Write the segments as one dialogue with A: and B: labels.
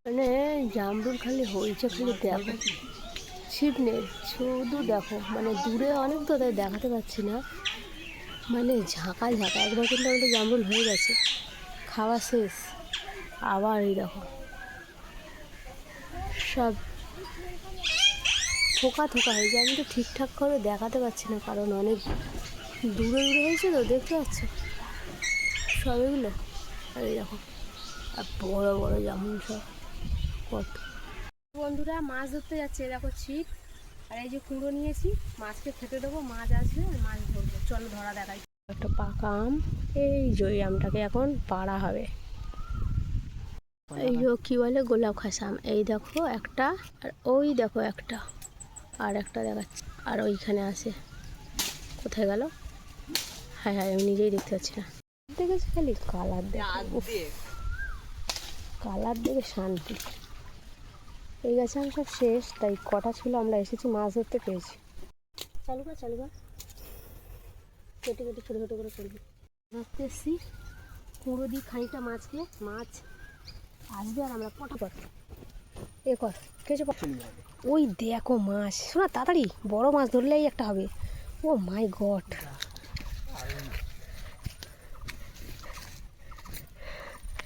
A: মানে জামরুল খালি হয়েছে, খালি দেখো, ছিপ নেই, শুধু দেখো, মানে দূরে অনেক তো তাই দেখাতে পাচ্ছি না, মানে ঝাঁকা ঝাঁকা একবার কিন্তু আমাদের জামরুল হয়ে গেছে, খাওয়া শেষ, আবার এই দেখো সব থোকা থোকা হয়েছে। আমি তো ঠিকঠাক করে দেখাতে পারছি না, কারণ অনেক দূরে দূরে হয়েছে তো, দেখতে পাচ্ছ সব এগুলো। আর এই দেখো, আর বড় বড় জামরুল সব কত। বন্ধুরা মাছ ধরতে যাচ্ছে, দেখো ছিপ আর এই যে কুঁড়ো নিয়েছি, মাছকে খেতে দেবো, মাছ আসবে আর মাছ ধরবো। চলো ধরা দেখাই। একটা পাকা আম, এই যে ওই আমটাকে এখন পাড়া হবে। এই যে কি বলে গোলাপ খাস আম, এই দেখো একটা, আর ওই দেখো একটা, আর একটা দেখাচ্ছে, আর ওইখানে আছে, কোথায় গেল? হ্যাঁ হ্যাঁ, আমি নিজেই দেখতে পাচ্ছি না। দেখেছি খালি কালার দেখে, কালার দেখে শান্তি। এই গাছে আম সব শেষ, তাই কটা ছিল আমরা এসেছি মাছ ধরতে, পেয়েছি। চালু কর চালু কর, কেটে কেটে ছোটো ছোটো করে করবি। ধরতে এসছি, কুঁড়ো দিই খানিকটা মাছকে, মাছ আসবে আর আমরা পটা কর এ কর কেঁচো চলে যাবে। ওই দেখো মাছ, শোনা তাড়াতাড়ি, বড় মাছ ধরলেই একটা হবে। ও মাই গড,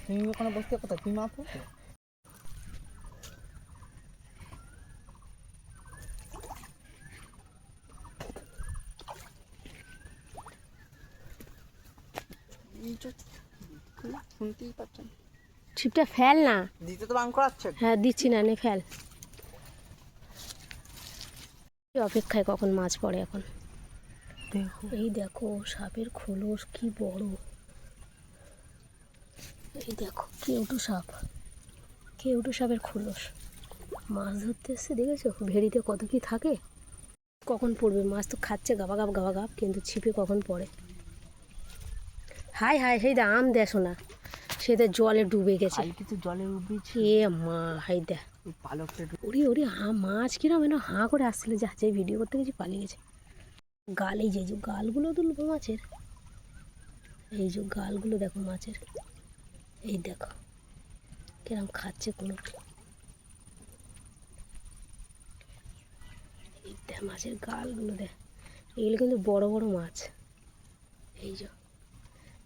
A: তুমি ওখানে বসতে কোথায়, তুমি মাছ ধরছো? শুনতেই পাচ্ছেন, ছিপটা ফেল না, দিতে তো বাং করাচ্ছে। হ্যাঁ দিচ্ছি না, নে ফেল। অপেক্ষায় কখন মাছ পড়ে এখন দেখো। এই দেখো সাপের খোলস কি বড়, এই দেখো কেউটু সাপ, কেউটু সাপের খোলস। মাছ ধরতে এসছে, দেখেছো ভেড়িতে কত কি থাকে। কখন পড়বে মাছ, তো খাচ্ছে গাবা গাব গাবা গাব, কিন্তু ছিপে কখন পড়ে। হাই হাই, সেই দা আম দেখো না, সেটা জলে ডুবে গেছে, কিছু জলে ডুবেছে। এ মা, হাই দা পালকটা, ওরি ওরি মাছ কিরম এনে হাঁ করে আসছিল, যা যে ভিডিও করতে গেছি পালিয়ে গেছে। গাল, এই যে গালগুলো তুলবো মাছের, এই যে গালগুলো দেখো মাছের, এই দেখো কিরম খাচ্ছে কোনো, এই দেখ মাছের গালগুলো দেখ, এগুলো কিন্তু বড় বড় মাছ। এই যে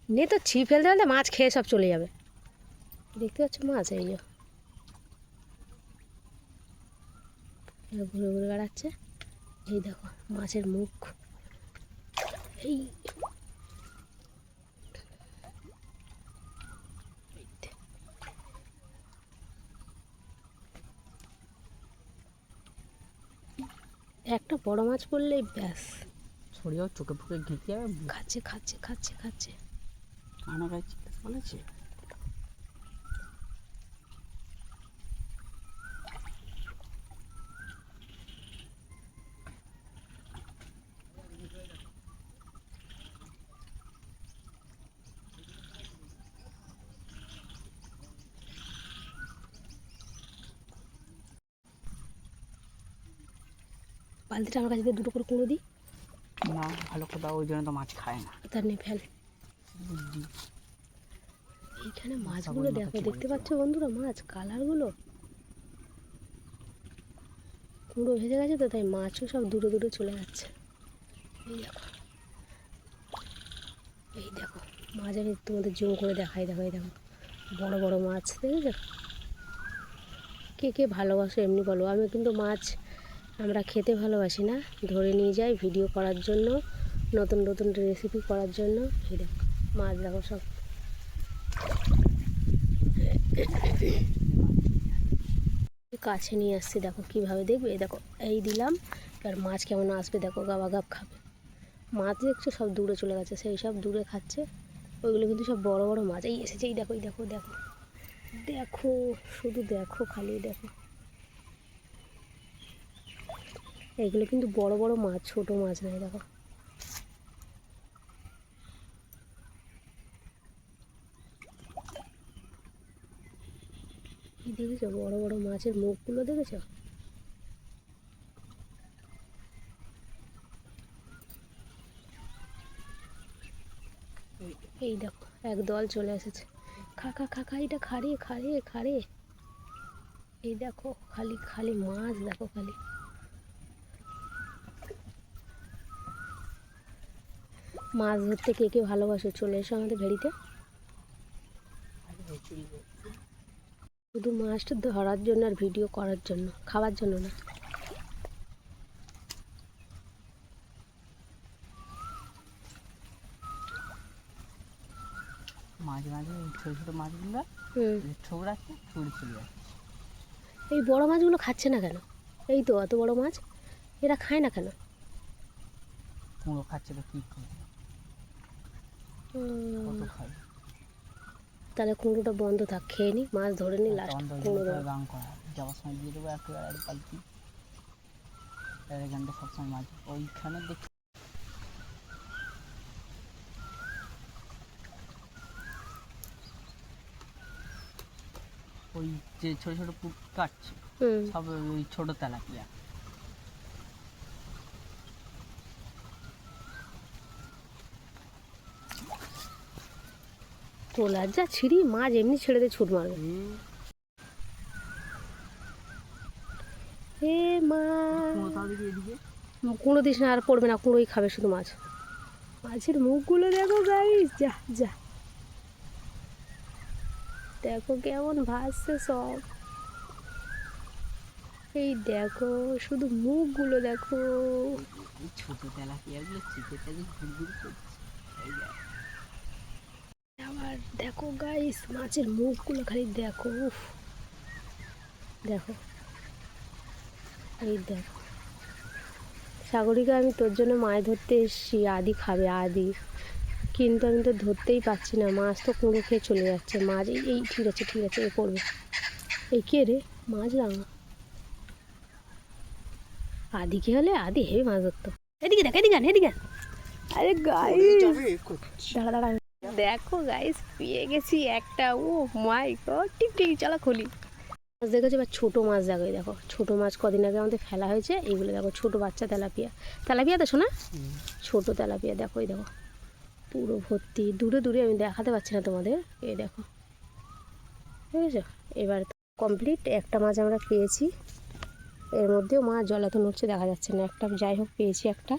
A: নে তো ছিপ ফেলতে ফেলতে মাছ খেয়ে সব চলে যাবে, দেখতে পাচ্ছ মাছ, এই যে ঘুরে ঘুরে বেড়াচ্ছে। এই দেখো মাছের মুখ, এই একটা বড় মাছ পড়লেই ব্যাস, ছড়িয়েও চোখে ফুকে ঘেঁকে খাচ্ছে খাচ্ছে খাচ্ছে খাচ্ছে। আনা গাছ বলেছে বালতিটা আমার কাছে দুটো করে কুঁড়ো দিই না, ভালো করে দাও, ওই জন্য তো মাছ খায় না, তার নেই ফেল। এইখানে মাছগুলো দেখো, দেখতে পাচ্ছ বন্ধুরা মাছ কালারগুলো, কুঁড়ো ভেজে গেছে তো, তাই মাছও সব দূরে দূরে চলে যাচ্ছে। এই দেখো, এই দেখো মাছ, আমি তোমাদের জুম করে দেখাই, দেখো এই দেখো বড় বড় মাছ, দেখেছো? কে কে ভালোবাসো এমনি বলো, আমি কিন্তু মাছ আমরা খেতে ভালোবাসি না, ধরে নিয়ে যাই ভিডিও করার জন্য, নতুন নতুন রেসিপি করার জন্য। এই দেখো মাছ দেখো সব, কাছে নিয়ে আসছি, দেখো কীভাবে দেখবে, এই দেখো এই দিলাম, এবার মাছ কেমন আসবে দেখো, গাবা গাব খাবে। মাছ দেখছো সব দূরে চলে গেছে, সেই সব দূরে খাচ্ছে, ওইগুলো কিন্তু সব বড় বড় মাছ। এই এসেছে, এই দেখো এই দেখো দেখো দেখো, শুধু দেখো খালি দেখো, এইগুলো কিন্তু বড় বড় মাছ, ছোট মাছ নয়। দেখো এই দেখেছো বড় বড় মাছের মুখগুলো দেখেছো, এই দেখো এক দল চলে এসেছে, খা খা খা খা, এটা খারে খারে খারে। এই দেখো খালি খালি মাছ, দেখো খালি মাছ ধরতে কে কে ভালোবাসো চলে এসো আমাদের ভেড়িতে। শুধু মাছটা ধরার জন্য আর ভিডিও করার জন্য, খাওয়ার জন্য না।
B: মাঝে মাঝে ছোটো ছোটো মাছগুলো ঠোকরাচ্ছে, ছুড়ে চলে যাচ্ছে।
A: এই বড় মাছগুলো খাচ্ছে না কেন? এই তো এত বড় মাছ, এরা খায় না কেন?
B: কুঁড়ো খাচ্ছে তো কী করবে, কত খাবে।
A: তাহলে কুমড়োটা বন্ধ থাক, খেয়ে নি, মাছ ধরে নি, লাস্ট কুমড়ো
B: গাং করা যাওয়ার সময় দিয়ে দেবো একেবারে এক বালতি। এখানটা সবসময় মাছ ওইখানে দেখি। ওই যে ছোটো ছোটো পুট কাটছে সব ওই ছোটো তেলাপিয়া।
A: তোলার যা ছিঁড়ি, মাছ এমনি ছেড়ে দিয়ে ছুট মারবে। এ মা, কুঁড়ো দিস না, আর পড়বে না, কুঁড়োই খাবে শুধু মাছ। মাছের মুখগুলো দেখো গাইস, যা যা দেখো কেমন ভাসছে সব। এই দেখো শুধু মুখগুলো দেখো।
B: ছোট তেলাপিয়াগুলো চিপে ঘুরঘুর করছে।
A: আবার দেখো গাইস মাছের মুখগুলো খালি দেখো, উফ দেখো। এই দেখো সাগরিকা, আমি তোর জন্য মাছ ধরতে এসেছি, আদি খাবে আদি, কিন্তু আমি তো ধরতেই পারছি না, মাছ তো কুঁড়ো খেয়ে চলে যাচ্ছে। মাছ এই ঠিক আছে ঠিক আছে, এ পড়বে। এই কে রে, মাছ রাঙা আদি কি হলে, আদি হেভি মাছ ধরতো। এদিকে দেখ, এদিকে এদিকে। আরে গাইস দাঁড়া দাঁড়া, দেখো গাইস পেয়ে গেছি একটা। ও মাই গড, ঠিক ঠিক চলো খুলি। মাছ দেখেছো, এবার ছোটো মাছ দেখো, দেখো ছোটো মাছ কদিন আগে আমাদের ফেলা হয়েছে, এইগুলো দেখো ছোটো বাচ্চা তেলাপিয়া। তেলাপিয়া তো শোনা, ছোটো তেলাপিয়া দেখো, এই দেখো পুরো ভর্তি। দূরে দূরে আমি দেখাতে পারছি না তোমাদের, এই দেখো বুঝেছো। এবার কমপ্লিট, একটা মাছ আমরা পেয়েছি, এর মধ্যেও মাছ জলাতে নড়ছে দেখা যাচ্ছে না, একটা যাই হোক পেয়েছি একটা।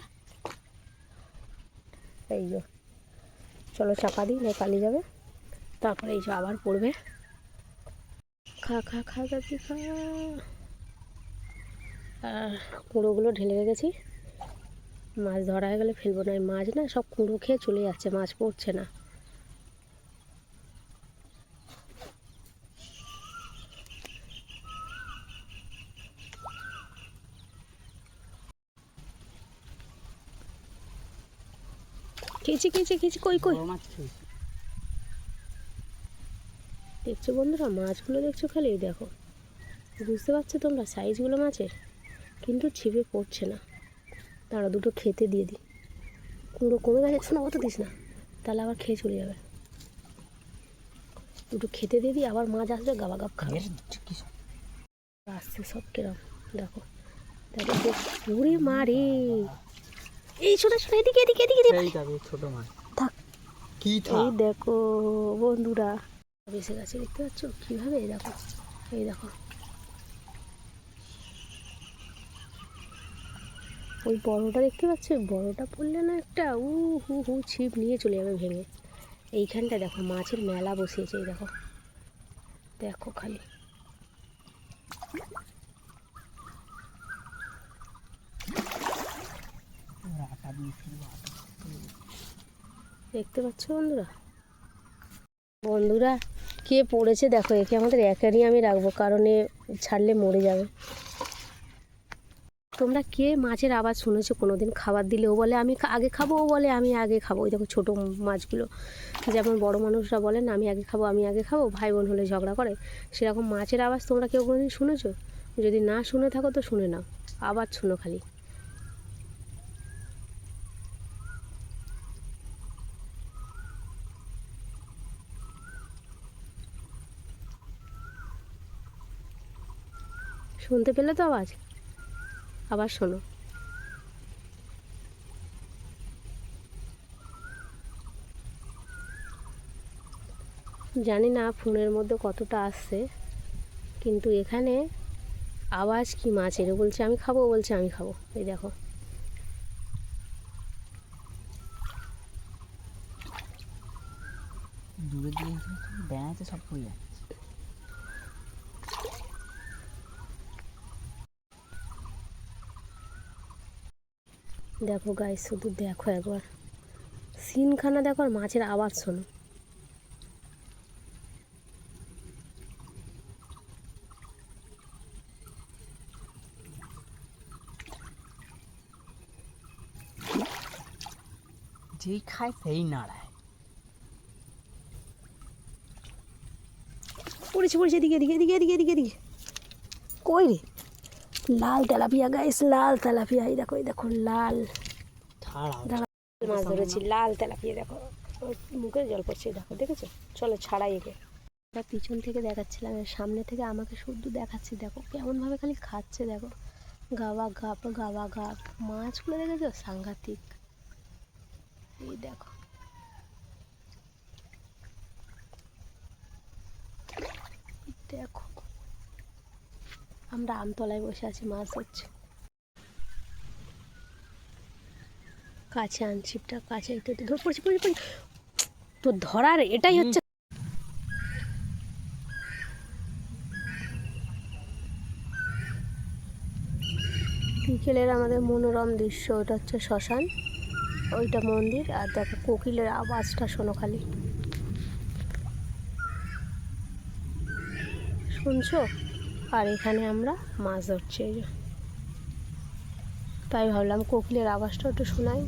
A: এই যে চলো চাপা দিই, না পালিয়ে যাবে। তারপরে এই যে আবার পড়বে। খা খা খা গাছি খা। আর কুঁড়োগুলো ঢেলে রেখেছি, মাছ ধরা হয়ে গেলে ফেলবো না। মাছ না সব কুঁড়ো খেয়ে চলে যাচ্ছে, মাছ পড়ছে না। খেয়েছি খেয়েছি খেয়েছি, কই কই দেখছো বন্ধুরা, মাছগুলো দেখছো খালি, দেখো বুঝতে পারছো তোমরা সাইজগুলো মাছের, কিন্তু ছিপে পড়ছে না। তারা দুটো খেতে দিয়ে দিই, কুঁড়ো কমে গেছে না, অত দিস না, তাহলে আবার খেয়ে চলে যাবে। দুটো খেতে দিয়ে দিই, আবার মাছ আসবে গাবা গাব খাবে। আসছে সব কিরম দেখো, দেখো পুরে মারে। এই ছোট ছোট, এদিকে এদিকে এদিকে
B: ছোট মাছ
A: থাক। এই দেখো বন্ধুরা বেঁচে গেছে, দেখতে পাচ্ছ কীভাবে, এই দেখো এই দেখো। ওই বড়টা দেখতে পাচ্ছ, বড়টা পড়লে না একটা হু হু ছিপ নিয়ে চলে যাবে ভেঙে। এইখানটা দেখো মাছের মেলা বসিয়েছে, এই দেখো দেখো খালি। দেখতে পাচ্ছ বন্ধুরা, বন্ধুরা কে পড়েছে দেখো, একে আমাদের অ্যাকোয়ারিয়ামে রাখবো, কারণ এ ছাড়লে মরে যাবে। তোমরা কে মাছের আওয়াজ শুনেছো কোনো দিন? খাবার দিলে ও বলে আমি আগে খাবো, ও বলে আমি আগে খাবো। ওই দেখো ছোটো মাছগুলো, যেমন বড় মানুষরা বলেন আমি আগে খাবো আমি আগে খাবো, ভাই বোন হলে ঝগড়া করে, সেরকম মাছের আওয়াজ তোমরা কেউ কোনো দিন শুনেছো? যদি না শুনে থাকো তো শুনে নাও, আবার শুনো খালি। শুনতে পেলে তো আওয়াজ? আবার শোনো। জানি না ফোনের মধ্যে কতটা আসছে, কিন্তু এখানে আওয়াজ কি মাছের, বলছে আমি খাবো, বলছে আমি খাবো। এই দেখো
B: দূরে দিয়ে বেড়াতে সব পড়ে যাচ্ছে।
A: দেখো গাইস, শুধু দেখো একবার সিনখানা দেখো, আর মাছের আওয়াজ শোনো।
B: যেই খায় সেই নাড়ায়।
A: পড়েছে পড়েছে, এদিকে এদিকে এদিকে এদিকে এদিকে এদিকে। কই রে? লাল তেলাপিয়া গাইস, লাল তেলাপিয়া। এই দেখো, এই দেখো লাল মাছ ধরেছি, লাল তেলাপিয়া। দেখো মুখে জল পড়ছে, দেখো দেখেছো? চলো ছাড়াই একে। তার পিছন থেকে দেখাচ্ছিলাম, এর সামনে থেকে আমাকে শুধু দেখাচ্ছি। দেখো কেমনভাবে খালি খাচ্ছে, দেখো গাওয়া গাপ গাওয়া গাপ। মাছগুলো দেখেছো? সাংঘাতিক। এই দেখো, দেখো আমরা আমতলায় বসে আছি, মাছ ধরছি। কাছে আনছিপটা কাছে, একটু ধর পড়ছি পড়ছি পড়ছি। তো ধরার এটাই হচ্ছে। বিকেলের আমাদের মনোরম দৃশ্য। ওটা হচ্ছে শ্মশান, ওইটা মন্দির। আর দেখো কোকিলের আওয়াজটা শোনো খালি, শুনছো? আর এখানে আমরা মাছ ধরছি, এই যে। তাই ভাবলাম কোকিলের আওয়াজটা একটু শোনাই।